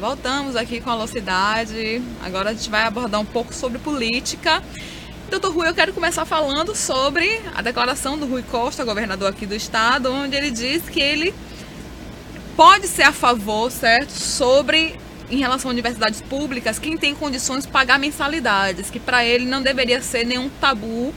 Voltamos aqui com a Velocidade. Agora a gente vai abordar um pouco sobre política. Doutor Rui, eu quero começar falando sobre a declaração do Rui Costa, governador aqui do estado, onde ele diz que ele pode ser a favor, certo, sobre, em relação a universidades públicas, quem tem condições de pagar mensalidades, que para ele não deveria ser nenhum tabu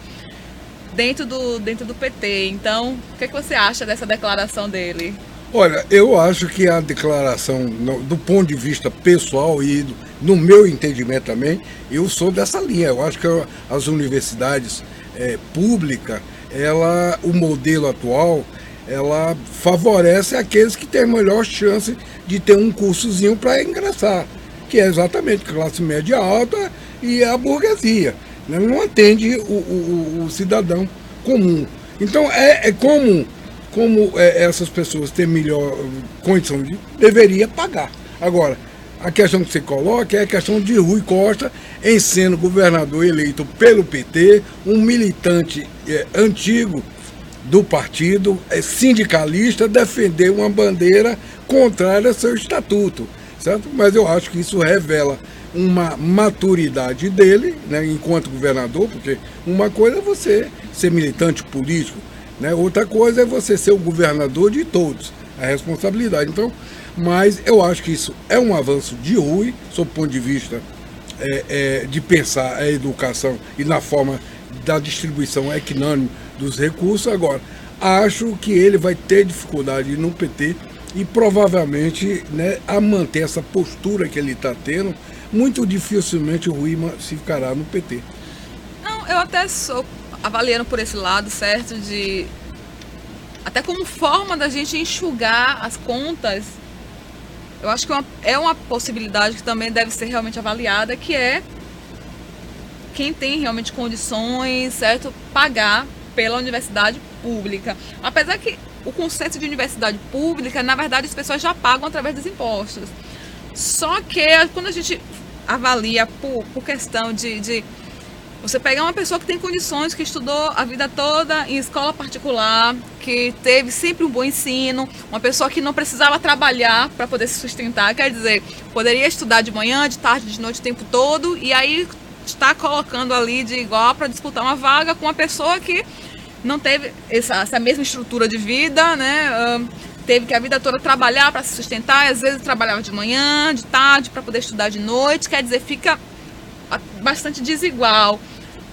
dentro do PT. Então, o que é que você acha dessa declaração dele? Olha, eu acho que a declaração, do ponto de vista pessoal e no meu entendimento também, eu sou dessa linha. Eu acho que as universidades públicas, o modelo atual, ela favorece aqueles que têm melhor chance de ter um cursozinho para ingressar, que é exatamente classe média alta e a burguesia, né? Não atende o cidadão comum. Então, como essas pessoas têm melhor condição deveria pagar. Agora, a questão que você coloca é a questão de Rui Costa, em sendo governador eleito pelo PT, um militante antigo do partido, sindicalista, defender uma bandeira contrária ao seu estatuto, certo? Mas eu acho que isso revela uma maturidade dele, né, enquanto governador, porque uma coisa é você ser militante político, né? Outra coisa é você ser o governador de todos, a responsabilidade. Então, mas eu acho que isso é um avanço de Rui, sob o ponto de vista de pensar a educação e na forma da distribuição equinânime dos recursos. Agora, acho que ele vai ter dificuldade no PT e provavelmente, né, a manter essa postura que ele está tendo, muito dificilmente o Rui se ficará no PT. Não, eu até sou avaliando por esse lado, certo, até como forma da gente enxugar as contas. Eu acho que é uma possibilidade que também deve ser realmente avaliada, que é quem tem realmente condições, certo, pagar pela universidade pública. Apesar que o conceito de universidade pública, na verdade, as pessoas já pagam através dos impostos. Só que quando a gente avalia por questão de você pegar uma pessoa que tem condições, que estudou a vida toda em escola particular, que teve sempre um bom ensino, uma pessoa que não precisava trabalhar para poder se sustentar, quer dizer, poderia estudar de manhã, de tarde, de noite, o tempo todo, e aí está colocando ali de igual para disputar uma vaga com uma pessoa que não teve essa mesma estrutura de vida, né? Teve que a vida toda trabalhar para se sustentar, às vezes trabalhava de manhã, de tarde, para poder estudar de noite, quer dizer, fica bastante desigual.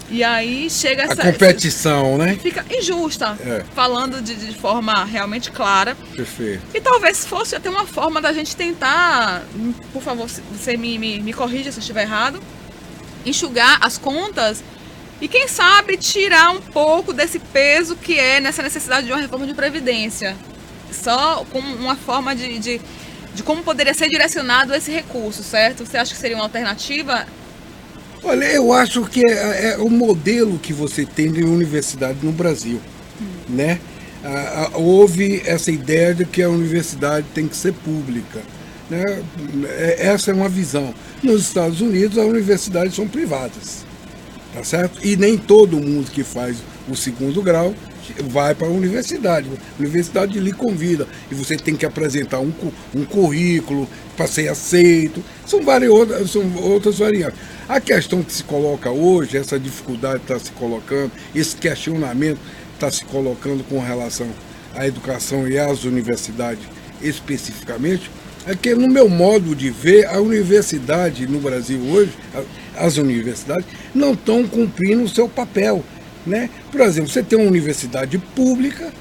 E aí chega a competição, né? Fica injusta, falando de forma realmente clara. Perfeito. E talvez fosse até uma forma da gente tentar, por favor, você me corrija se eu estiver errado, enxugar as contas e, quem sabe, tirar um pouco desse peso que é nessa necessidade de uma reforma de previdência. Só como uma forma de como poderia ser direcionado esse recurso, certo? Você acha que seria uma alternativa? Olha, eu acho que é o modelo que você tem de universidade no Brasil, né? Houve essa ideia de que a universidade tem que ser pública, né? Essa é uma visão. Nos Estados Unidos, as universidades são privadas, tá certo? E nem todo mundo que faz o segundo grau vai para a universidade. A universidade lhe convida e você tem que apresentar um currículo para ser aceito. São outras variáveis. A questão que se coloca hoje, essa dificuldade está se colocando, esse questionamento está se colocando com relação à educação e às universidades especificamente, é que, no meu modo de ver, a universidade no Brasil hoje, as universidades, não estão cumprindo o seu papel, né? Por exemplo, você tem uma universidade pública,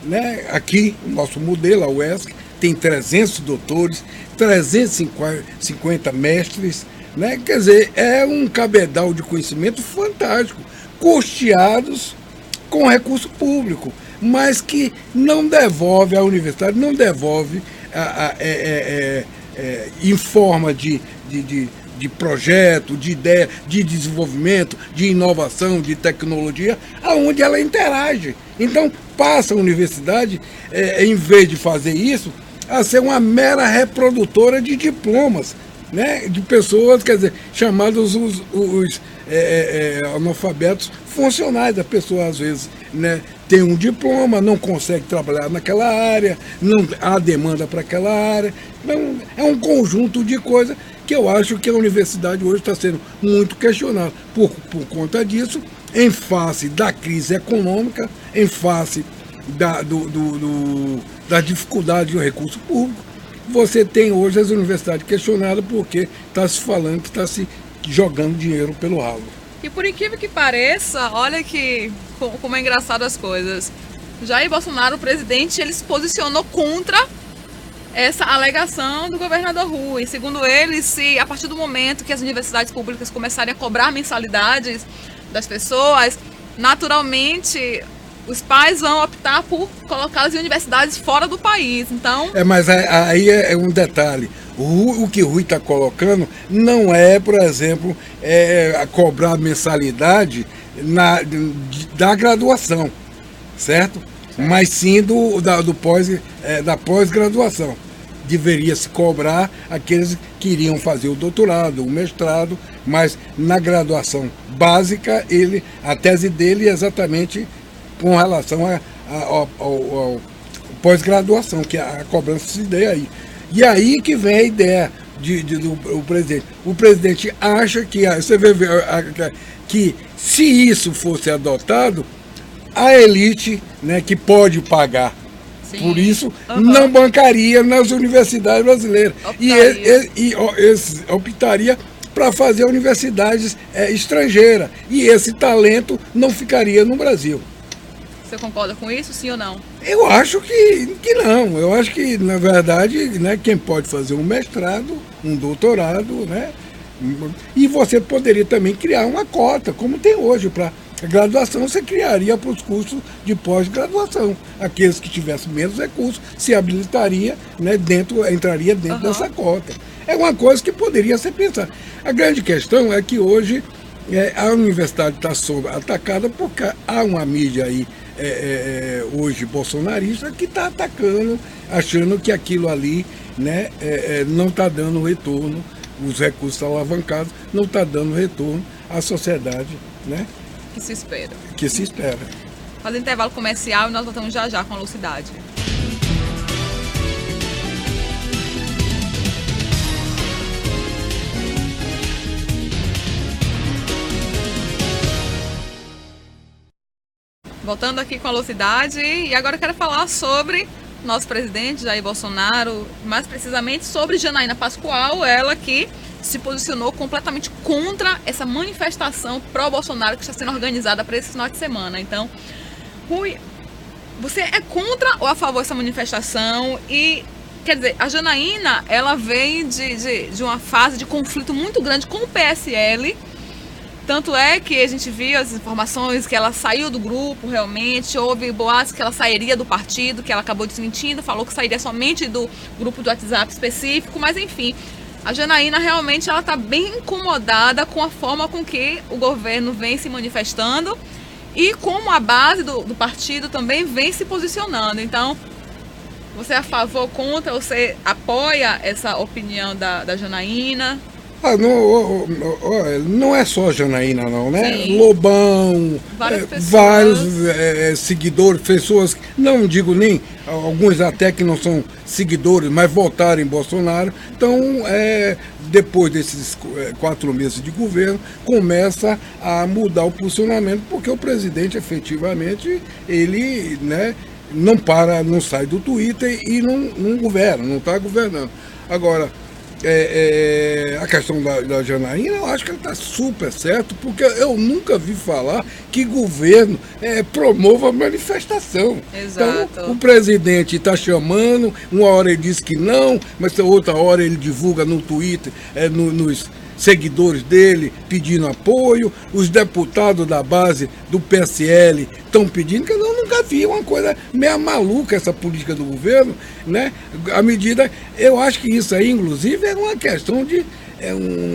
né? Aqui, o nosso modelo, a UESC, tem 300 doutores, 350 mestres, né? Quer dizer, é um cabedal de conhecimento fantástico, custeados com recurso público, mas que não devolve à universidade, não devolve em forma de projeto, de ideia, de desenvolvimento, de inovação, de tecnologia, aonde ela interage. Então, passa a universidade, em vez de fazer isso, a ser uma mera reprodutora de diplomas, né, de pessoas, quer dizer, chamados os analfabetos funcionais. Da pessoa, às vezes, né, tem um diploma, não consegue trabalhar naquela área, não há demanda para aquela área. Então, é um conjunto de coisas que eu acho que a universidade hoje está sendo muito questionada. Por conta disso, em face da crise econômica, em face da dificuldade do recurso público, você tem hoje as universidades questionadas porque está se falando que está se jogando dinheiro pelo ralo. E por incrível que pareça, olha que como é engraçado as coisas. Jair Bolsonaro, o presidente, ele se posicionou contra essa alegação do governador Rui. Segundo ele, se a partir do momento que as universidades públicas começarem a cobrar mensalidades das pessoas, naturalmente os pais vão optar por colocá-las em universidades fora do país. Então, mas aí é um detalhe. O que o Rui está colocando não é, por exemplo, a cobrar mensalidade da graduação, certo? Mas sim da pós-graduação. Deveria se cobrar aqueles que iriam fazer o doutorado, o mestrado, mas na graduação básica, a tese dele é exatamente com relação ao pós-graduação, que a cobrança se dê aí. E aí que vem a ideia do presidente. O presidente acha que, você vê que se isso fosse adotado, a elite, né, que pode pagar, sim, por isso, não bancaria nas universidades brasileiras. E optaria para fazer universidades estrangeiras. E esse talento não ficaria no Brasil. Você concorda com isso, sim ou não? Eu acho que não. Eu acho que, na verdade, né, quem pode fazer um mestrado, um doutorado, né? E você poderia também criar uma cota, como tem hoje, para graduação, você criaria para os cursos de pós-graduação. Aqueles que tivessem menos recursos se habilitaria, né, entraria dentro dessa cota. É uma coisa que poderia ser pensada. A grande questão é que hoje a universidade está sob atacada porque há uma mídia aí hoje bolsonarista que está atacando, achando que aquilo ali, né, não está dando retorno, os recursos alavancados não está dando retorno à sociedade, né? Que se espera. Fazer intervalo comercial e nós voltamos já com a Lucidade. Voltando aqui com a Lucidade, e agora eu quero falar sobre nosso presidente Jair Bolsonaro, mais precisamente sobre Janaína Pascoal, ela que se posicionou completamente contra essa manifestação pró-Bolsonaro que está sendo organizada para esse final de semana. Então, Rui, você é contra ou a favor dessa manifestação? E, quer dizer, a Janaína, ela vem de uma fase de conflito muito grande com o PSL. Tanto é que a gente viu as informações que ela saiu do grupo, realmente, houve boatos que ela sairia do partido, que ela acabou desmentindo, falou que sairia somente do grupo do WhatsApp específico, mas enfim, a Janaína realmente ela está bem incomodada com a forma com que o governo vem se manifestando e como a base do partido também vem se posicionando. Então, você é a favor ou contra, você apoia essa opinião da Janaína? Não é só Janaína não, né? Sim. Lobão, vários seguidores, pessoas, não digo nem, alguns até que não são seguidores, mas votaram em Bolsonaro. Então, depois desses 4 meses de governo, começa a mudar o posicionamento, porque o presidente, efetivamente, ele, né, não sai do Twitter e não governa, não está governando. Agora, a questão da Janaína, eu acho que ela está super certo, porque eu nunca vi falar que governo promova manifestação. Exato. Então, o presidente está chamando, uma hora ele diz que não, mas outra hora ele divulga no Twitter, nos seguidores dele pedindo apoio, os deputados da base do PSL estão pedindo, que eu nunca vi uma coisa meio maluca essa política do governo, né? À medida, eu acho que isso aí, inclusive, é uma questão de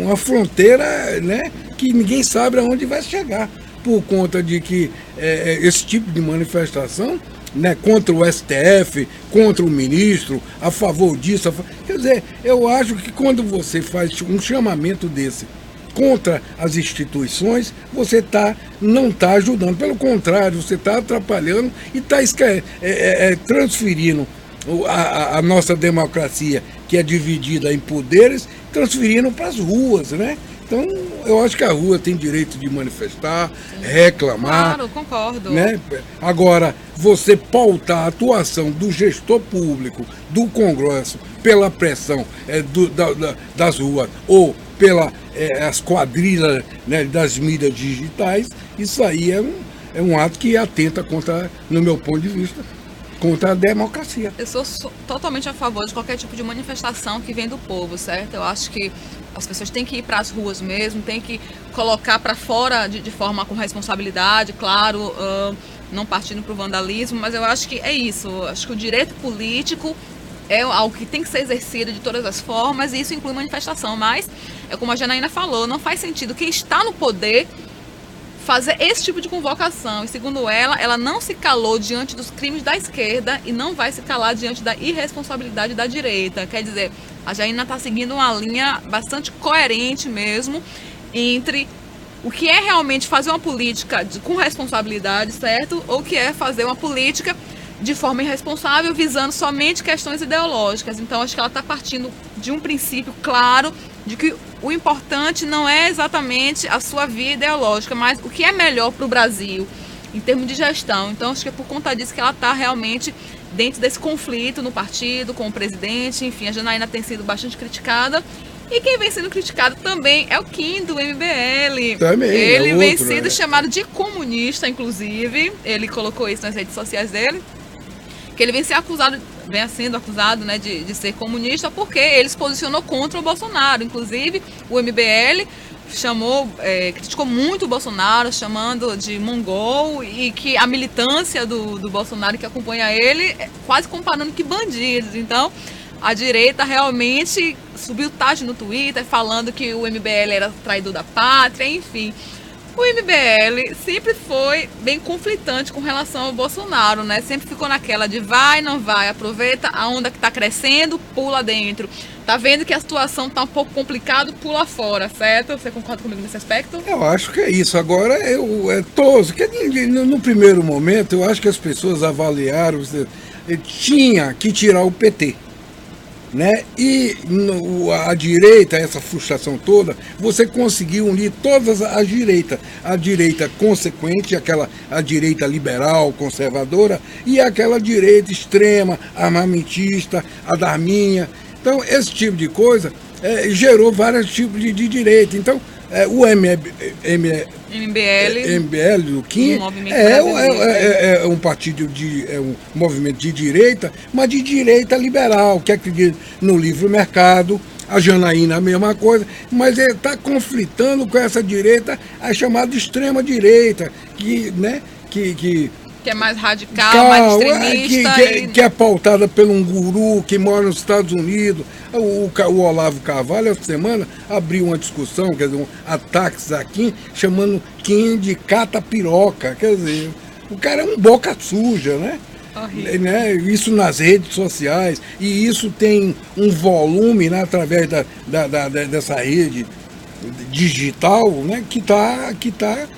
uma fronteira, né, que ninguém sabe aonde vai chegar, por conta de que esse tipo de manifestação né, contra o STF, contra o ministro, a favor disso. Quer dizer, eu acho que quando você faz um chamamento desse contra as instituições, você não está ajudando. Pelo contrário, você está atrapalhando e está transferindo a nossa democracia, que é dividida em poderes, transferindo para as ruas, né? Então, eu acho que a rua tem direito de manifestar, reclamar. Claro, concordo. Né? Agora, você pautar a atuação do gestor público, do Congresso, pela pressão das ruas ou pelas quadrilhas, né, das mídias digitais, isso aí é um ato que atenta contra, no meu ponto de vista, contra a democracia. Eu sou totalmente a favor de qualquer tipo de manifestação que vem do povo, certo? Eu acho que as pessoas têm que ir para as ruas mesmo, têm que colocar para fora de forma com responsabilidade, claro, não partindo para o vandalismo, mas eu acho que é isso. Eu acho que o direito político é algo que tem que ser exercido de todas as formas, e isso inclui manifestação, mas, é como a Janaína falou, não faz sentido quem está no poder fazer esse tipo de convocação. E segundo ela não se calou diante dos crimes da esquerda e não vai se calar diante da irresponsabilidade da direita. Quer dizer, a Janaína está seguindo uma linha bastante coerente mesmo entre o que é realmente fazer uma política com responsabilidade, certo? Ou o que é fazer uma política de forma irresponsável, visando somente questões ideológicas. Então, acho que ela está partindo de um princípio claro de que o importante não é exatamente a sua via ideológica, mas o que é melhor para o Brasil em termos de gestão. Então, acho que é por conta disso que ela está realmente dentro desse conflito no partido, com o presidente. Enfim, a Janaína tem sido bastante criticada. E quem vem sendo criticado também é o Kim, do MBL. Também, ele vem sendo chamado de comunista, inclusive. Ele colocou isso nas redes sociais dele. Que ele vem sendo acusado, né, de ser comunista, porque ele se posicionou contra o Bolsonaro. Inclusive, o MBL criticou muito o Bolsonaro, chamando de mongol, e que a militância do Bolsonaro que acompanha ele, quase comparando que bandidos. Então, a direita realmente subiu tarde no Twitter, falando que o MBL era traidor da pátria, enfim. O MBL sempre foi bem conflitante com relação ao Bolsonaro, né? Sempre ficou naquela de vai, não vai, aproveita a onda que tá crescendo, pula dentro. Tá vendo que a situação tá um pouco complicada, pula fora, certo? Você concorda comigo nesse aspecto? Eu acho que é isso. Agora, no primeiro momento, eu acho que as pessoas avaliaram, tinha que tirar o PT. Né? E a direita, essa frustração toda, você conseguiu unir todas as direitas, a direita consequente, a direita liberal, conservadora, e aquela direita extrema, armamentista, a Darminha. Então, esse tipo de coisa gerou vários tipos de direita. Então, o MBL do Kim é um partido um movimento de direita, mas de direita liberal, que acredita no livre mercado. A Janaína a mesma coisa, mas ele está conflitando com essa direita, a chamada extrema direita, que é mais radical, mais extremista. Que é pautada por um guru que mora nos Estados Unidos. O Olavo Carvalho, essa semana, abriu uma discussão, quer dizer, ataques aqui, chamando Kim de cata-piroca. Quer dizer, o cara é um boca suja, né? Né? Isso nas redes sociais. E isso tem um volume, né, através dessa rede digital, né, que tá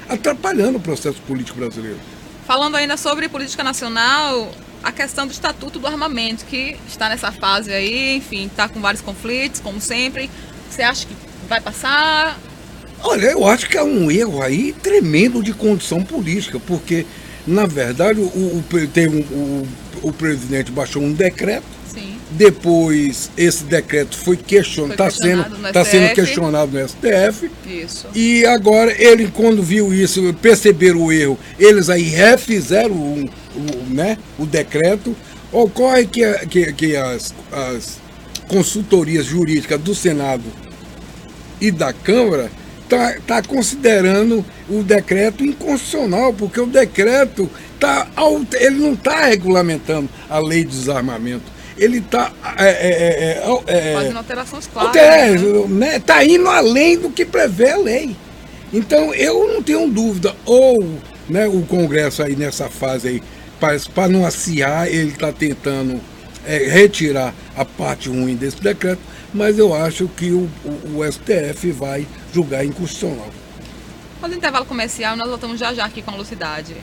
atrapalhando o processo político brasileiro. Falando ainda sobre política nacional, a questão do Estatuto do Armamento, que está nessa fase aí, enfim, está com vários conflitos, como sempre. Você acha que vai passar? Olha, eu acho que é um erro aí tremendo de condição política, porque, na verdade, o presidente baixou um decreto. Sim. Depois, esse decreto está sendo questionado no STF. Isso. E agora, ele, quando viu isso, perceberam o erro, eles aí refizeram o decreto. Ocorre que as consultorias jurídicas do Senado e da Câmara tá considerando o decreto inconstitucional, porque o decreto ele não está regulamentando a lei de desarmamento. Ele está fazendo alterações claras. Né? Tá indo além do que prevê a lei. Então, eu não tenho dúvida, ou, né, o Congresso aí nessa fase aí para não acirrar, ele está tentando retirar a parte ruim desse decreto, mas eu acho que o STF vai julgar inconstitucional. Após o intervalo comercial, nós voltamos já aqui com a Lucidade.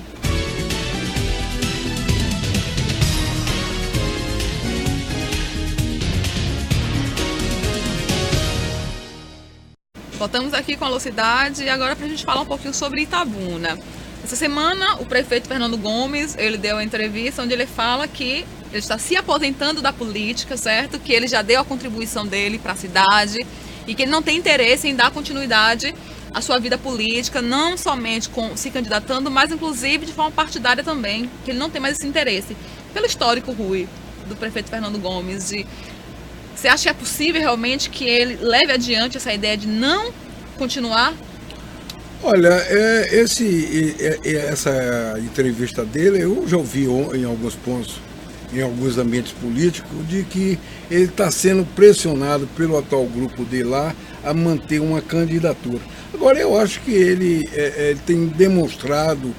Voltamos aqui com a Lucidade e agora para a gente falar um pouquinho sobre Itabuna. Essa semana, o prefeito Fernando Gomes, ele deu uma entrevista onde ele fala que ele está se aposentando da política, certo? Que ele já deu a contribuição dele para a cidade e que ele não tem interesse em dar continuidade à sua vida política, não somente se candidatando, mas inclusive de forma partidária também, que ele não tem mais esse interesse. Pelo histórico, Rui, do prefeito Fernando Gomes, você acha que é possível realmente que ele leve adiante essa ideia de não continuar? Olha, essa entrevista dele, eu já ouvi em alguns pontos, em alguns ambientes políticos, de que ele está sendo pressionado pelo atual grupo dele lá a manter uma candidatura. Agora, eu acho que ele tem demonstrado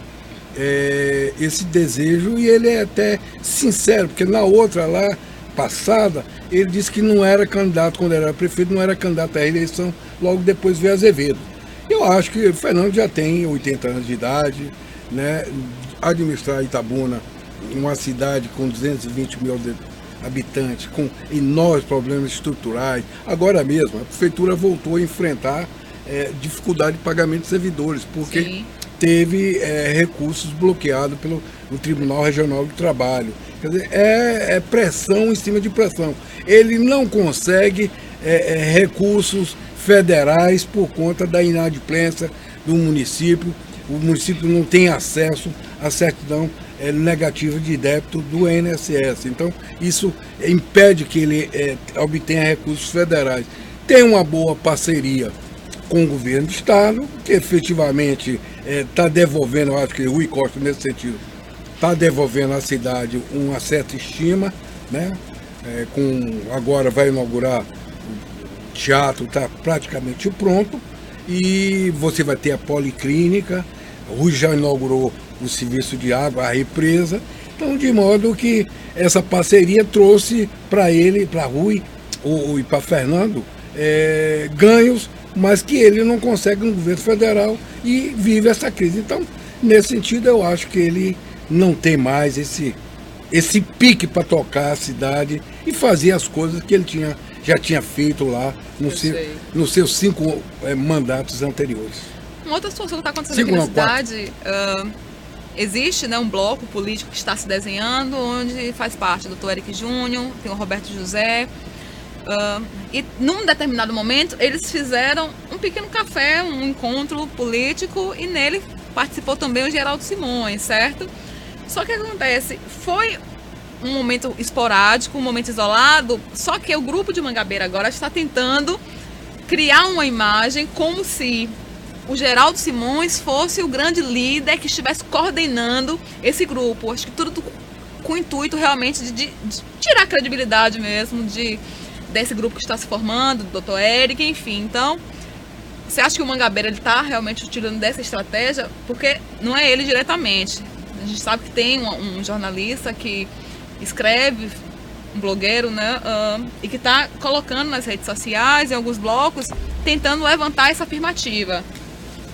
esse desejo e ele é até sincero, porque na outra lá, passada, ele disse que não era candidato, quando era prefeito, não era candidato à reeleição, logo depois veio Azevedo. Eu acho que o Fernando já tem 80 anos de idade, né? Administrar Itabuna, uma cidade com 220 mil habitantes, com enormes problemas estruturais. Agora mesmo, a prefeitura voltou a enfrentar dificuldade de pagamento de servidores, porque Sim. teve recursos bloqueados pelo Tribunal Regional do Trabalho. Quer dizer, é pressão em cima de pressão. Ele não consegue recursos federais por conta da inadimplência do município. O município não tem acesso à certidão negativa de débito do INSS. Então, isso impede que ele obtenha recursos federais. Tem uma boa parceria com o governo do estado, que efetivamente está devolvendo, eu acho que Rui Costa, nesse sentido, está devolvendo à cidade uma certa estima, né? Agora vai inaugurar o teatro, está praticamente pronto, e você vai ter a policlínica. Rui já inaugurou o serviço de água, a represa. Então, de modo que essa parceria trouxe para ele, para Rui e para Fernando, ganhos, mas que ele não consegue no governo federal e vive essa crise. Então, nesse sentido, eu acho que ele não tem mais esse pique para tocar a cidade e fazer as coisas que ele já tinha feito lá nos seus 5 mandatos anteriores. Uma outra situação que está acontecendo aqui na cidade, existe, né, um bloco político que está se desenhando, onde faz parte o Dr. Eric Júnior, tem o Roberto José, e num determinado momento eles fizeram um pequeno café, um encontro político, e nele participou também o Geraldo Simões, certo? Só que o que acontece? Foi um momento esporádico, um momento isolado, só que o grupo de Mangabeira agora está tentando criar uma imagem como se o Geraldo Simões fosse o grande líder que estivesse coordenando esse grupo. Acho que tudo com o intuito realmente de tirar a credibilidade mesmo desse grupo que está se formando, do Dr. Eric, enfim. Então, você acha que o Mangabeira está realmente utilizando dessa estratégia? Porque não é ele diretamente. A gente sabe que tem um jornalista que escreve, um blogueiro, né? E que está colocando nas redes sociais, em alguns blocos, tentando levantar essa afirmativa.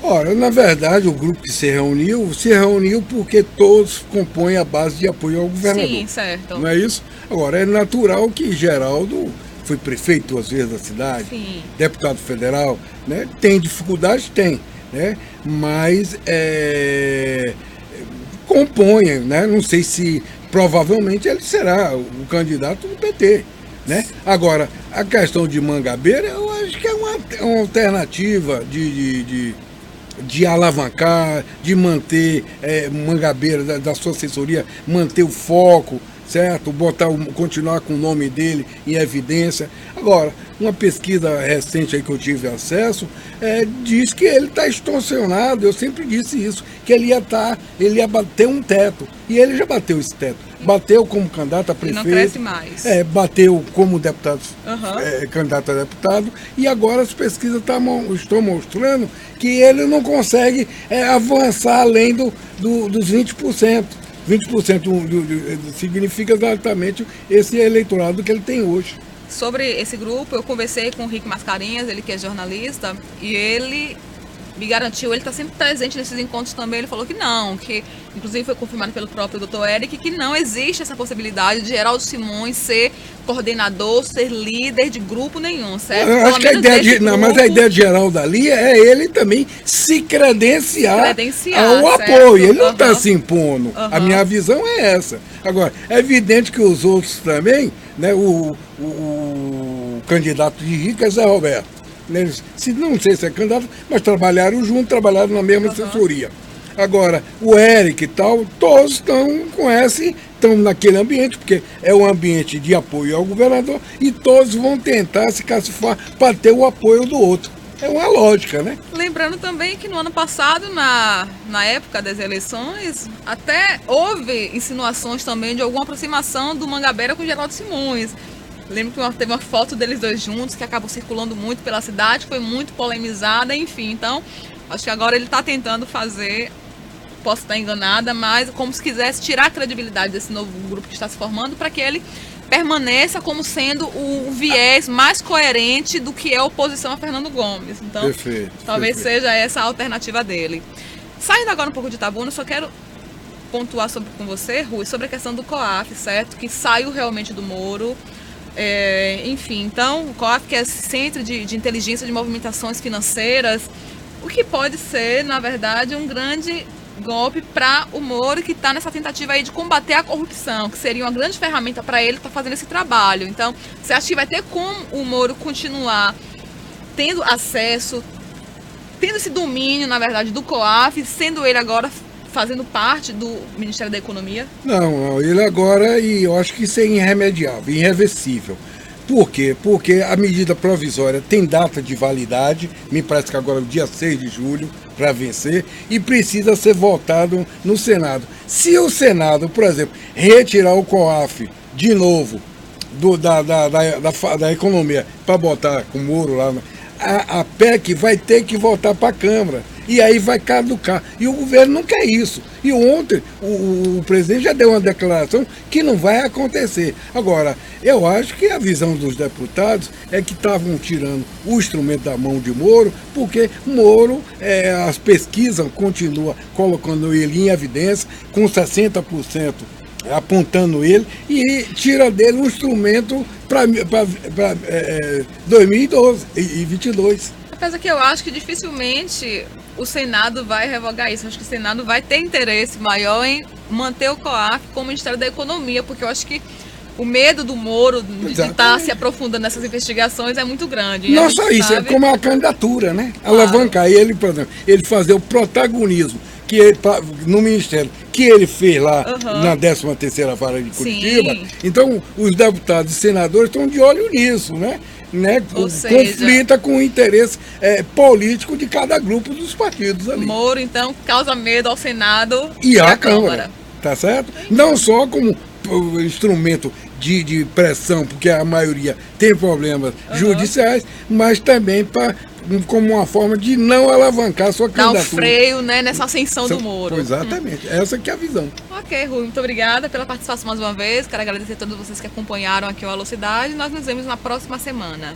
Ora, na verdade, o grupo que se reuniu porque todos compõem a base de apoio ao governador. Sim, certo. Não é isso? Agora, é natural que Geraldo foi prefeito 2 vezes da cidade, Sim. Deputado federal, né? Tem dificuldades? Tem, né? Mas compõe, né? Não sei se provavelmente ele será o candidato do PT, né? Agora, a questão de Mangabeira, eu acho que é uma alternativa de alavancar, de manter Mangabeira, da sua assessoria, manter o foco, certo? Continuar com o nome dele em evidência. Agora, uma pesquisa recente aí que eu tive acesso diz que ele está extorsionado. Eu sempre disse isso, que ele ia bater um teto. E ele já bateu esse teto. Bateu como candidato a prefeito. E não cresce mais. Bateu como deputado, candidato a deputado. E agora as pesquisas estão mostrando que ele não consegue avançar além dos 20%. 20% significa exatamente esse eleitorado que ele tem hoje. Sobre esse grupo, eu conversei com o Rick Mascarenhas, ele que é jornalista, e ele me garantiu, ele está sempre presente nesses encontros também, ele falou que não, que inclusive foi confirmado pelo próprio Dr. Eric, que não existe essa possibilidade de Geraldo Simões ser coordenador, ser líder de grupo nenhum, certo? Eu acho que a ideia mas a ideia de Geraldo ali é ele também se credenciar ao apoio, ele não está se impondo, a minha visão é essa. Agora, é evidente que os outros também, né, o candidato de Rica é Zé Roberto. Se não sei se é candidato, mas trabalharam juntos, trabalharam na mesma assessoria. Agora, o Eric e tal, todos estão naquele ambiente, porque é um ambiente de apoio ao governador, e todos vão tentar se cacifar para ter o apoio do outro. É uma lógica, né? Lembrando também que no ano passado, na época das eleições, até houve insinuações também de alguma aproximação do Mangabeira com o Geraldo Simões. Lembro que teve uma foto deles dois juntos que acabou circulando muito pela cidade, foi muito polemizada, enfim. Então, acho que agora ele está tentando fazer, posso estar enganada, mas como se quisesse tirar a credibilidade desse novo grupo que está se formando para que ele permaneça como sendo o viés mais coerente do que é a oposição a Fernando Gomes. Então, talvez seja essa a alternativa dele. Saindo agora um pouco de Itabuna, eu só quero pontuar com você, Rui, sobre a questão do COAF, certo? Que saiu realmente do Moro. Enfim, então o COAF, que é Centro de Inteligência de Movimentações Financeiras, o que pode ser, na verdade, um grande golpe para o Moro, que está nessa tentativa aí de combater a corrupção, que seria uma grande ferramenta para ele estar fazendo esse trabalho. Então, você acha que vai ter como o Moro continuar tendo acesso, tendo esse domínio, na verdade, do COAF, sendo ele agora fazendo parte do Ministério da Economia? Não, ele agora, e eu acho que isso é irremediável, irreversível. Por quê? Porque a medida provisória tem data de validade, me parece que agora é o dia 6 de julho, para vencer, e precisa ser votado no Senado. Se o Senado, por exemplo, retirar o COAF de novo da economia para botar com o Moro lá, a PEC vai ter que voltar para a Câmara. E aí vai caducar. E o governo não quer isso. E ontem o presidente já deu uma declaração que não vai acontecer. Agora, eu acho que a visão dos deputados é que estavam tirando o instrumento da mão de Moro, porque Moro, as pesquisas continuam colocando ele em evidência, com 60% apontando ele, e tira dele um instrumento para 2012 e 2022. Apesar que eu acho que dificilmente o Senado vai revogar isso. Eu acho que o Senado vai ter interesse maior em manter o COAF como Ministério da Economia, porque eu acho que o medo do Moro de estar se aprofundando nessas investigações é muito grande. Não só isso, é como a candidatura, né? Claro. Alavancar ele, por exemplo, ele fazer o protagonismo que ele, no Ministério, que ele fez lá na 13ª Vara de Curitiba. Sim. Então, os deputados e senadores estão de olho nisso, né? Conflita com o interesse político de cada grupo dos partidos ali. Moro, então, causa medo ao Senado e à Câmara. Tá certo? Não só como instrumento de pressão, porque a maioria tem problemas judiciais, mas também como uma forma de não alavancar a sua candidatura. Dar um freio, né, nessa ascensão do Moro. Exatamente, essa que é a visão. Ok, Rui, muito obrigada pela participação mais uma vez. Quero agradecer a todos vocês que acompanharam aqui o Alô Cidade. Nós nos vemos na próxima semana.